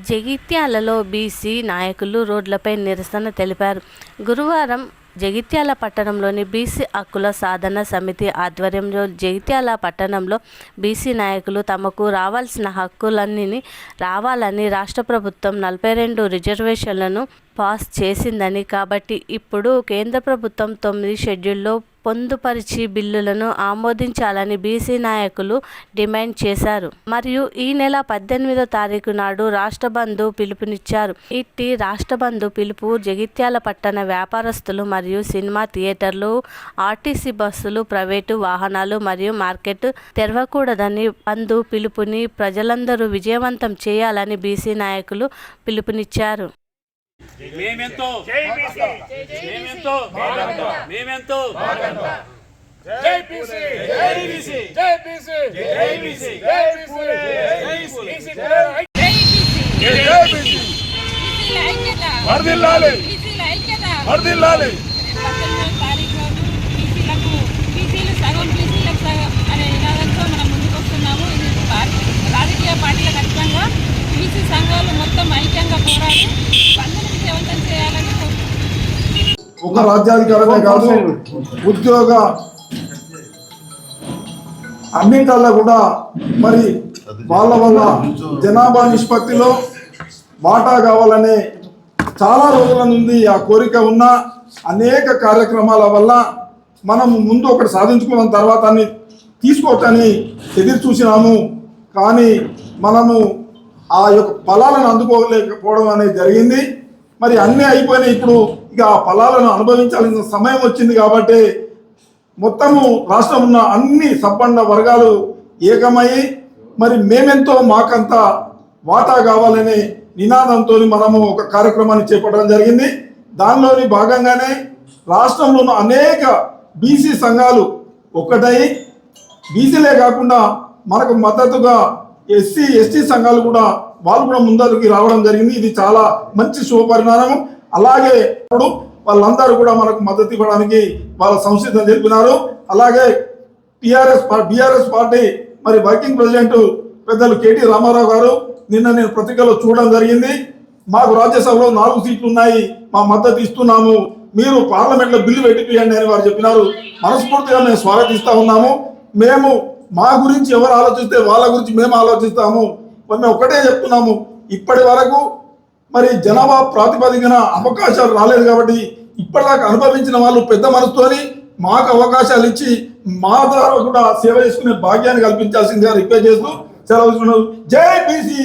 జగిత్యాలలో బీసీ నాయకులు రోడ్లపై నిరసన తెలిపారు. గురువారం జగిత్యాల పట్టణంలోని బీసీ హక్కుల సాధన సమితి ఆధ్వర్యంలో జగిత్యాల పట్టణంలో బీసీ నాయకులు తమకు రావాల్సిన హక్కులన్నీ రావాలని, రాష్ట్ర ప్రభుత్వం 42 రిజర్వేషన్లను పాస్ చేసిందని, కాబట్టి ఇప్పుడు కేంద్ర ప్రభుత్వం 9 షెడ్యూల్లో పొందుపరిచి బిల్లులను ఆమోదించాలని బీసీ నాయకులు డిమాండ్ చేశారు. మరియు ఈ నెల 18వ తారీఖు నాడు రాష్ట్ర బంద్ పిలుపునిచ్చారు. ఇట్టి రాష్ట్ర బంద్ పిలుపు జగిత్యాల పట్టణ వ్యాపారస్తులు మరియు సినిమా థియేటర్లు, ఆర్టీసీ బస్సులు, ప్రైవేటు వాహనాలు మరియు మార్కెట్ తెరవకూడదని బంద్ పిలుపుని ప్రజలందరూ విజయవంతం చేయాలని బీసీ నాయకులు పిలుపునిచ్చారు. మేమెంతో రాజకీయ పార్టీలకు ఖచ్చితంగా బీసీ సంఘాలు మొత్తం ఐక్యంగా పోరాడి బంద్ను విజయవంతం చేయాలని ఒక రాజ్యాధికారమే కాదు, ఉద్యోగ అన్నింటల్లో కూడా మరి వాళ్ళ జనాభా నిష్పత్తిలో వాటా కావాలనే చాలా రోజుల నుండి ఆ కోరిక ఉన్న అనేక కార్యక్రమాల వల్ల మనం ముందు ఒకటి సాధించుకున్న తర్వాత అన్ని తీసుకోవటాన్ని ఎదురు చూసినాము. కానీ మనము ఆ యొక్క ఫలాలను అందుకోలేకపోవడం అనేది జరిగింది. మరి అన్నీ అయిపోయినాయి. ఇప్పుడు ఇక ఆ ఫలాలను అనుభవించాల్సిన సమయం వచ్చింది. కాబట్టి మొత్తము రాష్ట్రం ఉన్న అన్ని సంపన్న వర్గాలు ఏకమై మరి మేమెంతో మాకంత వాటా కావాలనే నినాదంతో మనము ఒక కార్యక్రమాన్ని చేపట్టడం జరిగింది. దానిలోని భాగంగానే రాష్ట్రంలో ఉన్న అనేక బీసీ సంఘాలు ఒకటై బీసీలే కాకుండా మనకు మద్దతుగా ఎస్సీ ఎస్టీ సంఘాలు కూడా వాళ్ళు కూడా ముందరికి రావడం జరిగింది. ఇది చాలా మంచి శుభపరిణామం. అలాగే ఇప్పుడు వాళ్ళందరూ కూడా మనకు మద్దతు ఇవ్వడానికి వాళ్ళ సంసిద్ధం తెలిపినారు. అలాగే బీఆర్ఎస్ పార్టీ మరి వర్కింగ్ ప్రెసిడెంట్ పెద్దలు కేటీ రామారావు గారు నిన్న నేను పత్రికలో చూడడం జరిగింది. మాకు రాజ్యసభలో 4 సీట్లు ఉన్నాయి, మా మద్దతు ఇస్తున్నాము, మీరు పార్లమెంట్లో బిల్లు పెట్టిపియండి అని వారు చెప్పినారు. మనస్ఫూర్తిగా మేము స్వాగతిస్తూ ఉన్నాము. మేము మా గురించి ఎవరు ఆలోచిస్తే వాళ్ళ గురించి మేము ఆలోచిస్తాము. మేము ఒకటే చెప్తున్నాము, ఇప్పటి వరకు మరి జనాభా ప్రాతిపదికన అవకాశాలు రాలేదు. కాబట్టి ఇప్పటిదాకా అనుభవించిన వాళ్ళు పెద్ద మనసుతోని మాకు అవకాశాలు ఇచ్చి మా ద్వారా కూడా సేవ చేసుకునే భాగ్యాన్ని కల్పించాల్సిందిగా రిక్వెస్ట్ చేస్తూ సెలవు. జై బీసీ.